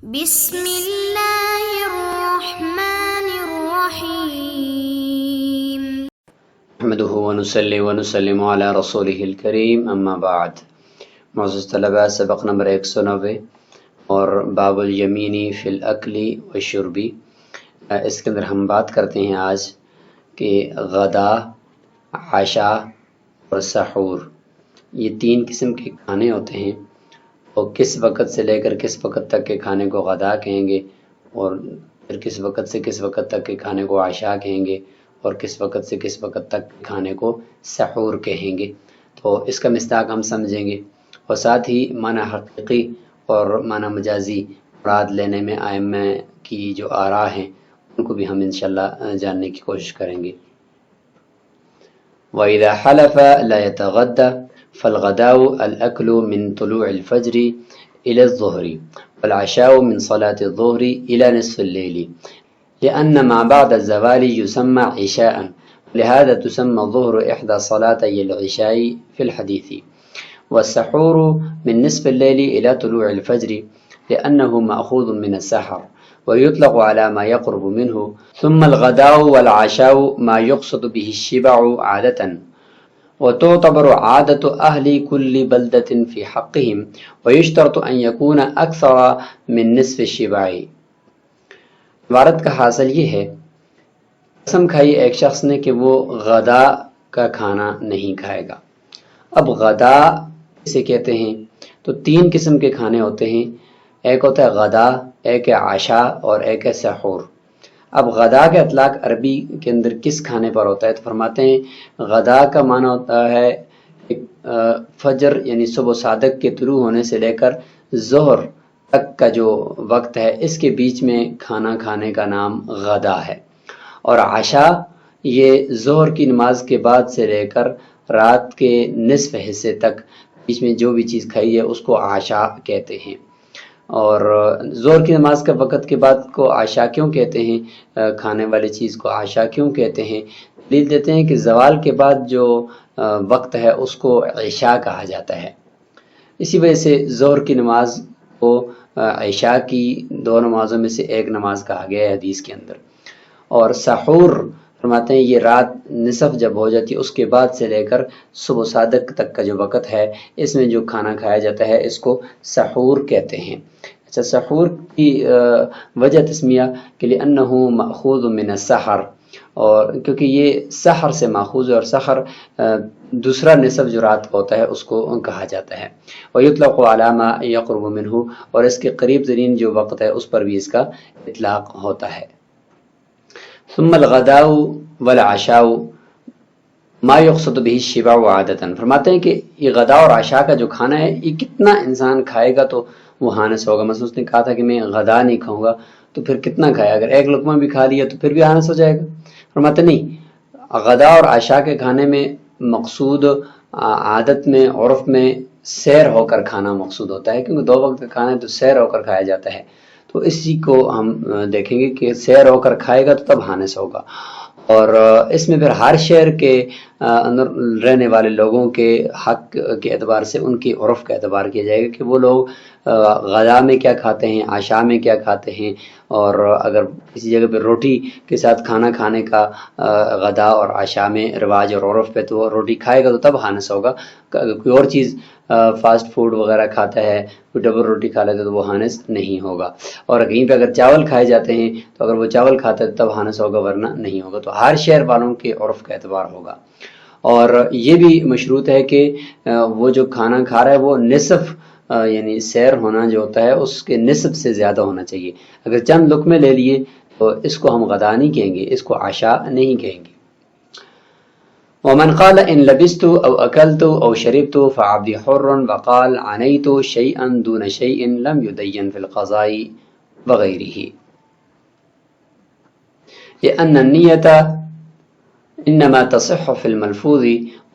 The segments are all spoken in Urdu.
بسم اللہ الرحمن الرحیم نحمده ونصلي ونسلم على رسوله الكریم اما بعد۔ معزز طلباء، سبق نمبر 190 اور باب الیمینی فی الاکل والشرب، اس کے اندر ہم بات کرتے ہیں آج کہ غدا، عشاء اور سحور یہ تین قسم کے کھانے ہوتے ہیں، اور کس وقت سے لے کر کس وقت تک کے کھانے کو غدا کہیں گے، اور پھر کس وقت سے کس وقت تک کے کھانے کو عشاء کہیں گے، اور کس وقت سے کس وقت تک کھانے کو سحور کہیں گے۔ تو اس کا مصداق ہم سمجھیں گے، اور ساتھ ہی معنی حقیقی اور معنی مجازی مراد لینے میں ائمہ کی جو آراء ہیں ان کو بھی ہم انشاءاللہ جاننے کی کوشش کریں گے۔ وَإِذَا حَلَفَ لَا يَتَغَدَّى فَالْغَدَاءُ الْأَكْلُ مِنْ طُلُوعِ الْفَجْرِ إِلَى الظُّهْرِ وَالْعَشَاءُ مِنْ صَلَاةِ الظُّهْرِ إِلَى نِصْفِ اللَّيْلِ لأن ما بعد الزوال يسمى عشاء، لهذا تسمى الظهر إحدى صلاتي العشاء في الحديث، والسحور من نصف الليل إلى طلوع الفجر لأنه مأخوذ من السحر ويطلق على ما يقرب منه، ثم الغداء والعشاء ما يقصد به الشبع عادة، وتعتبر عادة أهل كل بلدة في حقهم، ويشترط أن يكون أكثر من نصف الشبع۔ عبارت کا حاصل یہ ہے، قسم کھائی ایک شخص نے کہ وہ غدا کا کھانا نہیں کھائے گا۔ اب غدا اسے کہتے ہیں تو تین قسم کے کھانے ہوتے ہیں، ایک ہوتا ہے غدا، ایک ہے عشاء اور ایک ہے سحور۔ اب غدا کا اطلاق عربی کے اندر کس کھانے پر ہوتا ہے تو فرماتے ہیں غدا کا معنی ہوتا ہے فجر یعنی صبح صادق کے طلوع ہونے سے لے کر ظہر تک کا جو وقت ہے، اس کے بیچ میں کھانا کھانے کا نام غدا ہے، اور عشاء یہ ظہر کی نماز کے بعد سے لے کر رات کے نصف حصے تک بیچ میں جو بھی چیز کھائی ہے اس کو عشاء کہتے ہیں۔ اور ظہر کی نماز کا وقت کے بعد کو عشاء کیوں کہتے ہیں، کھانے والی چیز کو عشاء کیوں کہتے ہیں؟ دلیل دیتے ہیں کہ زوال کے بعد جو وقت ہے اس کو عشاء کہا جاتا ہے، اسی وجہ سے ظہر کی نماز کو عشاء کی دو نمازوں میں سے ایک نماز کہا گیا ہے حدیث کے اندر۔ اور سحور فرماتے ہیں یہ رات نصف جب ہو جاتی ہے اس کے بعد سے لے کر صبح صادق تک کا جو وقت ہے، اس میں جو کھانا کھایا جاتا ہے اس کو سحور کہتے ہیں۔ اچھا، سحور کی وجہ تسمیہ کہ لأنه مأخوذ من السحر، اور کیونکہ یہ سحر سے ماخوذ ہے، اور سحر دوسرا نصف جو رات کا ہوتا ہے اس کو کہا جاتا ہے۔ وَيُطْلَقُ عَلَى مَا يَقْرُبُ مِنْهُ، اور اس کے قریب ترین جو وقت ہے اس پر بھی اس کا اطلاق ہوتا ہے۔ ثم الغداء والعشاء ما يقصد به الشبع عادة، فرماتے ہیں کہ یہ غدا اور عشاء کا جو کھانا ہے یہ کتنا انسان کھائے گا تو وہ حانس ہوگا۔ مثلا اس نے کہا تھا کہ میں غدا نہیں کھاؤں گا تو پھر کتنا کھایا، اگر ایک لقمہ بھی کھا لیا تو پھر بھی حانس ہو جائے گا؟ فرماتے نہیں، غدا اور عشاء کے کھانے میں مقصود عادت میں عرف میں سیر ہو کر کھانا مقصود ہوتا ہے، کیونکہ دو وقت کا کھانا ہے تو سیر ہو کر کھایا جاتا ہے، تو اسی کو ہم دیکھیں گے کہ سیر ہو کر کھائے گا تو تب حانس ہوگا۔ اور اس میں پھر ہر شہر کے اندر رہنے والے لوگوں کے حق کے اعتبار سے ان کی عرف کا اعتبار کیا جائے گا کہ وہ لوگ غدا میں کیا کھاتے ہیں، عشاء میں کیا کھاتے ہیں، اور اگر کسی جگہ پہ روٹی کے ساتھ کھانا کھانے کا غدا اور عشاء میں رواج اور عرف پہ تو وہ روٹی کھائے گا تو تب حانس ہوگا۔ کوئی اور چیز فاسٹ فوڈ وغیرہ کھاتا ہے، کوئی ڈبل روٹی کھا لیتا ہے تو وہ حانس نہیں ہوگا۔ اور کہیں پہ اگر چاول کھائے جاتے ہیں تو اگر وہ چاول کھاتا ہے تب حانس ہوگا، ورنہ نہیں ہوگا۔ تو ہر شہر والوں کے عرف کا اعتبار ہوگا۔ اور یہ بھی مشروط ہے کہ وہ جو کھانا کھا رہا ہے وہ نصف یعنی سیر ہونا جو ہوتا ہے اس کے نصف سے زیادہ ہونا چاہیے۔ اگر چند لقمے لے لیے تو اس کو ہم غدا نہیں کہیں گے، اس کو عشاء نہیں کہیں گے۔ ومن قال ان لبست او اکلت او شربت فعبدي حر، وقال عنيت شيئا دون شيء لم يدين في القضاء وغيره، لأن النية انما تصح في الملفوظ،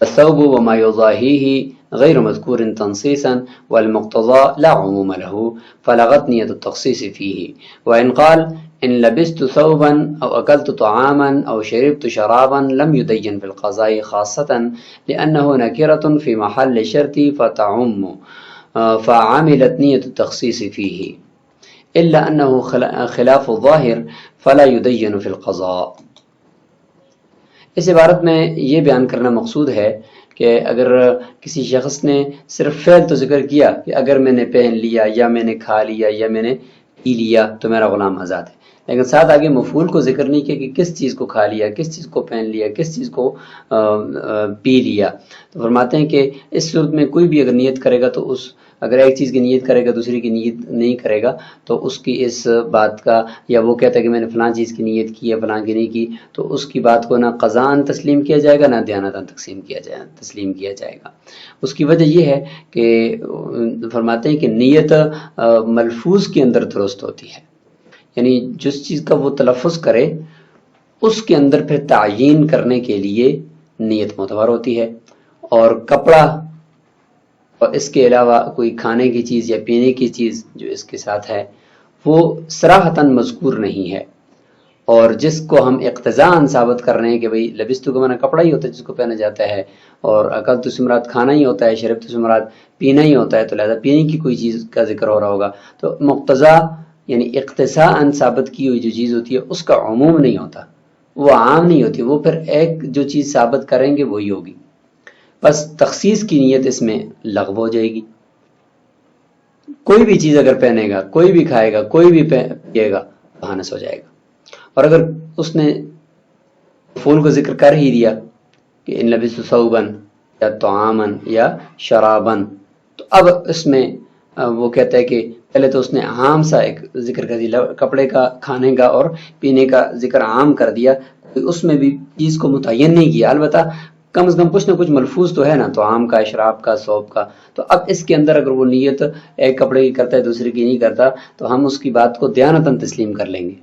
والثوب وما يضاهيه غير مذكور تنصيصا، والمقتضى لا عموم له، فلغت نية التخصيص فيه۔ وإن قال إن لبست ثوبا أو أكلت طعاما أو شربت شرابا لم يدين في القضاء، خاصة لأنه نكرة في محل شرط فتعم، فعملت نية التخصيص فيه۔ إلا أنه خلاف الظاهر فلا يدين في القضاء۔ اس عبارت میں یہ بیان کرنا مقصود ہے کہ اگر کسی شخص نے صرف فعل تو ذکر کیا کہ اگر میں نے پہن لیا یا میں نے کھا لیا یا میں نے پی لیا تو میرا غلام آزاد ہے، لیکن ساتھ آگے مفعول کو ذکر نہیں کیا کہ کس چیز کو کھا لیا، کس چیز کو پہن لیا، کس چیز کو پی لیا۔ تو فرماتے ہیں کہ اس صورت میں کوئی بھی اگر نیت کرے گا تو اگر ایک چیز کی نیت کرے گا دوسری کی نیت نہیں کرے گا تو اس کی اس بات کا، یا وہ کہتا ہے کہ میں نے فلاں چیز کی نیت کی ہے فلاں کی نہیں کی، تو اس کی بات کو نہ قضاءً تسلیم کیا جائے گا نہ دیانتاً تسلیم کیا جائے گا۔ اس کی وجہ یہ ہے کہ فرماتے ہیں کہ نیت ملفوظ کے اندر درست ہوتی ہے، یعنی جس چیز کا وہ تلفظ کرے اس کے اندر پھر تعیین کرنے کے لیے نیت معتبر ہوتی ہے، اور کپڑا اور اس کے علاوہ کوئی کھانے کی چیز یا پینے کی چیز جو اس کے ساتھ ہے وہ صراحتاً مذکور نہیں ہے، اور جس کو ہم اقتضاءً ثابت کر رہے ہیں کہ بھئی لبستو کا معنی کپڑا ہی ہوتا ہے جس کو پہنا جاتا ہے، اور اکلتو سے مراد کھانا ہی ہوتا ہے، شربتو سے مراد پینا ہی ہوتا ہے، تو لہذا پینے کی کوئی چیز کا ذکر ہو رہا ہوگا، تو مقتضا یعنی اقتضاءً ثابت کی ہوئی جو چیز ہوتی ہے اس کا عموم نہیں ہوتا، وہ عام نہیں ہوتی، وہ پھر ایک جو چیز ثابت کریں گے وہی ہوگی، بس تخصیص کی نیت اس میں لغو ہو جائے گی۔ کوئی بھی چیز اگر پہنے گا، کوئی بھی کھائے گا، کوئی بھی پیے گا، حانس ہو جائے گا، اور اگر اس نے فول کو ذکر کر ہی دیا کہ ان لبثت ثوبا یا طعاما یا شرابا، تو اب اس میں وہ کہتا ہے کہ پہلے تو اس نے عام سا ایک ذکر کر دیا، کپڑے کا، کھانے کا اور پینے کا ذکر عام کر دیا، اس میں بھی چیز کو متعین نہیں کیا، البتہ کم از کم کچھ نہ کچھ ملفوظ تو ہے نا، تو عام کا، شراب کا، ثوب کا، تو اب اس کے اندر اگر وہ نیت ایک کپڑے کی کرتا ہے دوسرے کی نہیں کرتا تو ہم اس کی بات کو دیانتاً تسلیم کر لیں گے،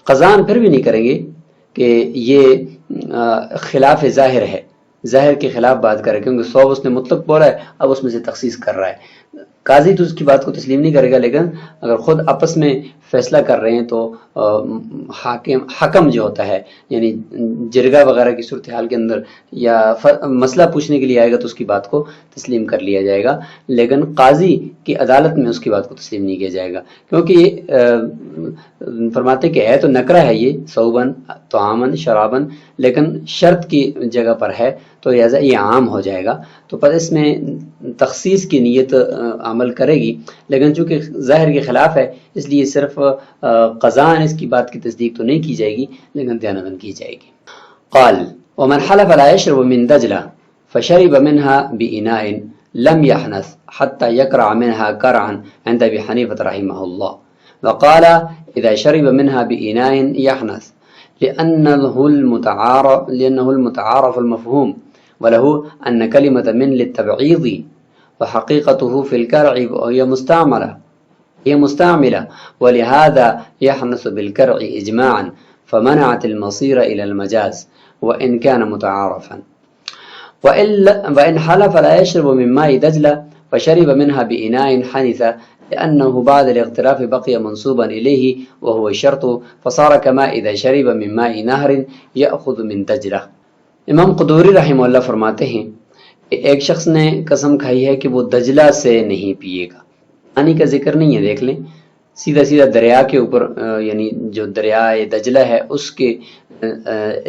قضاءً پھر بھی نہیں کریں گے کہ یہ خلاف ظاہر ہے، ظاہر کے خلاف بات کرے، کیونکہ ثوب اس نے مطلق بولا ہے، اب اس میں سے تخصیص کر رہا ہے، قاضی تو اس کی بات کو تسلیم نہیں کرے گا، لیکن اگر خود آپس میں فیصلہ کر رہے ہیں تو حکم جو ہوتا ہے یعنی جرگہ وغیرہ کی صورتحال کے اندر یا مسئلہ پوچھنے کے لیے آئے گا تو اس کی بات کو تسلیم کر لیا جائے گا، لیکن قاضی کی عدالت میں اس کی بات کو تسلیم نہیں کیا جائے گا، کیونکہ یہ فرماتے کہ ہے تو نکرہ ہے یہ ثوباً طعاماً شراباً، لیکن شرط کی جگہ پر ہے تو لہٰذا یہ عام ہو جائے گا، تو پر اس میں تخصیص کی نیت عمل کرے گی، لیکن چونکہ ظاہر کے خلاف ہے اس لیے صرف قضاءً اس کی بات کی تصدیق تو نہیں کی جائے گی لیکن دیانتاً کی جائے گی۔ قال ومن حلف لا يشرب من دجلة فشرب منها بإناء لم يحنث حتى يكرع منها كرعا عند أبي حنيفة رحمه الله، وقال إذا شرب منها بإناء يحنث لأنه المتعارف المفهوم، وله أن كلمة من للتبعيض وحقيقته في الكرع هي مستعملة، ولهذا يحنث بالكرع إجماعا، فمنعت المصير إلى المجاز وإن كان متعارفا، وإن حلف لا يشرب من ماء دجلة فشرب منها بإناء حنث لأنه بعد الاغتراف بقي منصوبا إليه وهو الشرط، فصار كما إذا شرب من ماء نهر يأخذ من دجلة۔ امام قدوری رحمہ اللہ فرماتے ہیں کہ ایک شخص نے قسم کھائی ہے کہ وہ دجلہ سے نہیں پیے گا، پانی کا ذکر نہیں ہے، دیکھ لیں سیدھا سیدھا دریا کے اوپر، یعنی جو دریا دجلہ ہے اس کے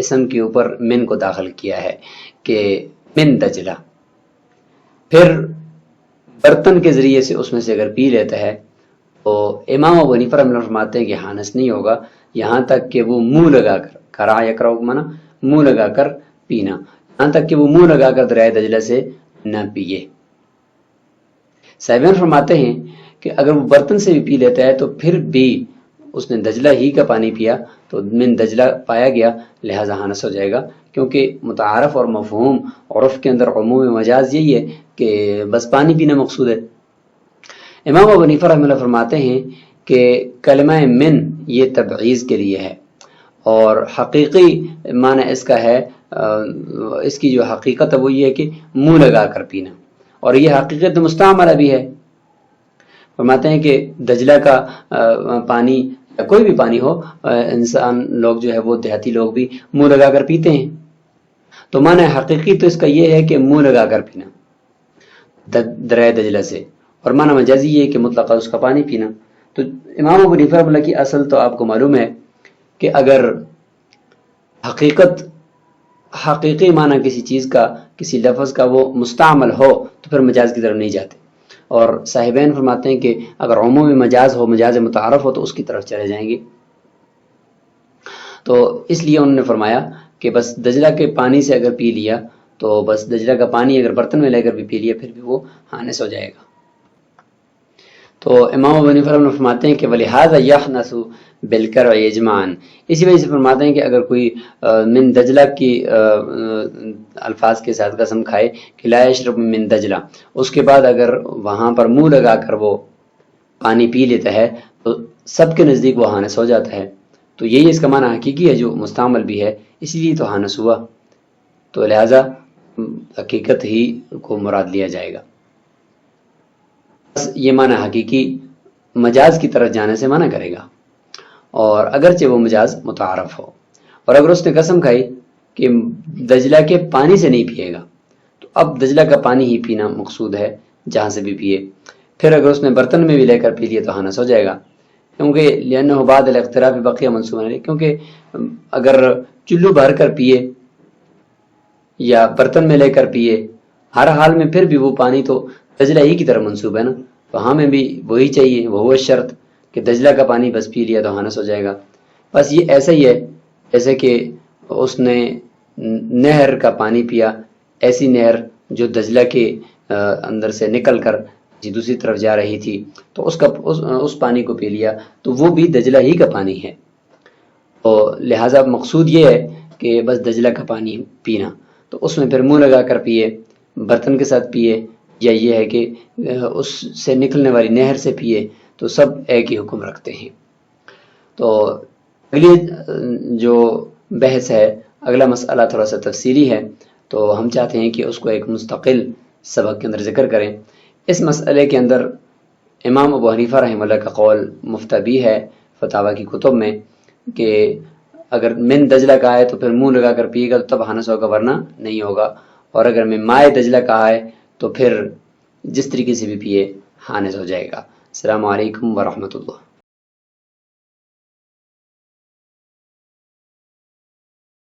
اسم کے اوپر من کو داخل کیا ہے کہ من دجلہ، پھر برتن کے ذریعے سے اس میں سے اگر پی لیتا ہے تو امام ابو حنیفہ رحمہ اللہ فرماتے ہیں کہ حانس نہیں ہوگا یہاں تک کہ وہ منہ لگا کر، کرا یکرا منا منہ لگا کر پینا، یہاں تک کہ وہ منہ لگا کر دریائے دجلہ سے نہ پیے۔ صاحبین فرماتے ہیں کہ اگر وہ برتن سے بھی پی لیتا ہے تو پھر بھی اس نے دجلہ ہی کا پانی پیا تو من دجلہ پایا گیا، لہذا حانس ہو جائے گا، کیونکہ متعارف اور مفہوم عرف کے اندر عموم مجاز یہی ہے کہ بس پانی پینا مقصود ہے۔ امام ابو حنیفہ رحمہ اللہ فرماتے ہیں کہ کلمہ من یہ تبعیض کے لیے ہے، اور حقیقی معنی اس کا ہے، اس کی جو حقیقت ہے وہ یہ ہے کہ منہ لگا کر پینا، اور یہ حقیقت مستعملہ بھی ہے۔ فرماتے ہیں کہ دجلہ کا پانی یا کوئی بھی پانی ہو، انسان لوگ جو ہے وہ دیہاتی لوگ بھی منہ لگا کر پیتے ہیں، تو معنی حقیقی تو اس کا یہ ہے کہ منہ لگا کر پینا دریائے دجلہ سے، اور معنی مجازی یہ ہے کہ مطلقاً اس کا پانی پینا۔ تو امام ابو حنیفہ رحمہ اللہ کی اصل تو آپ کو معلوم ہے کہ اگر حقیقی معنی کسی چیز کا، کسی لفظ کا وہ مستعمل ہو تو پھر مجاز کی طرف نہیں جاتے، اور صاحبین فرماتے ہیں کہ اگر عمومی مجاز ہو، مجاز متعارف ہو، تو اس کی طرف چلے جائیں گے۔ تو اس لیے انہوں نے فرمایا کہ بس دجلہ کے پانی سے اگر پی لیا تو بس دجلہ کا پانی اگر برتن میں لے کر بھی پی لیا پھر بھی وہ حانث ہو جائے گا۔ تو امام ابو حنیفہ فرماتے ہیں کہ وَلِهَذَا يَحْنَثُ بِالْكَرْعِ اجمعاً، اسی وجہ سے فرماتے ہیں کہ اگر کوئی من دجلہ کی الفاظ کے ساتھ قسم کھائے کہ لا يشرب من دجلہ، اس کے بعد اگر وہاں پر منہ لگا کر وہ پانی پی لیتا ہے تو سب کے نزدیک وہ حانث ہو جاتا ہے۔ تو یہی اس کا معنی حقیقی ہے جو مستعمل بھی ہے، اسی لیے تو حانث ہوا، تو لہذا حقیقت ہی کو مراد لیا جائے گا۔ بس یہ معنی حقیقی مجاز کی طرف جانے سے منع کرے گا، اور اگرچہ وہ مجاز متعارف ہو۔ اور اگر اس نے قسم کھائی کہ دجلہ کے پانی سے نہیں پیے گا، تو اب دجلہ کا پانی ہی پینا مقصود ہے جہاں سے بھی پیے، پھر اگر اس نے برتن میں بھی لے کر پی لیا تو حانث ہو جائے گا، کیونکہ لأنه بعد الاقتراف بقیہ منصوبہ علیہ، کیونکہ اگر چلو بھر کر پیے یا برتن میں لے کر پیے، ہر حال میں پھر بھی وہ پانی تو دجلہ ہی کی طرف منسوب ہے نا، تو ہمیں بھی وہی چاہیے، وہ شرط کہ دجلہ کا پانی بس پی لیا تو حانث ہو جائے گا۔ بس یہ ایسا ہی ہے جیسے کہ اس نے نہر کا پانی پیا، ایسی نہر جو دجلہ کے اندر سے نکل کر دوسری طرف جا رہی تھی، تو اس پانی کو پی لیا تو وہ بھی دجلہ ہی کا پانی ہے، تو لہٰذا مقصود یہ ہے کہ بس دجلہ کا پانی پینا، تو اس میں پھر منہ لگا کر پیے، برتن کے ساتھ پیے، یا یہ ہے کہ اس سے نکلنے والی نہر سے پیے، تو سب ایک ہی حکم رکھتے ہیں۔ تو اگلی جو بحث ہے، اگلا مسئلہ تھوڑا سا تفصیلی ہے، تو ہم چاہتے ہیں کہ اس کو ایک مستقل سبق کے اندر ذکر کریں۔ اس مسئلے کے اندر امام ابو حنیفہ رحمہ اللہ کا قول مفتہ بھی ہے فتاوی کی کتب میں کہ اگر من دجلہ کہا ہے تو پھر منہ لگا کر پیے گا تو تب حانث ہوگا، ورنہ نہیں ہوگا، اور اگر میں مائے دجلہ کہا ہے تو پھر جس طریقے سے بھی پیے حانث ہو جائے گا۔ السلام علیکم ورحمۃ اللہ۔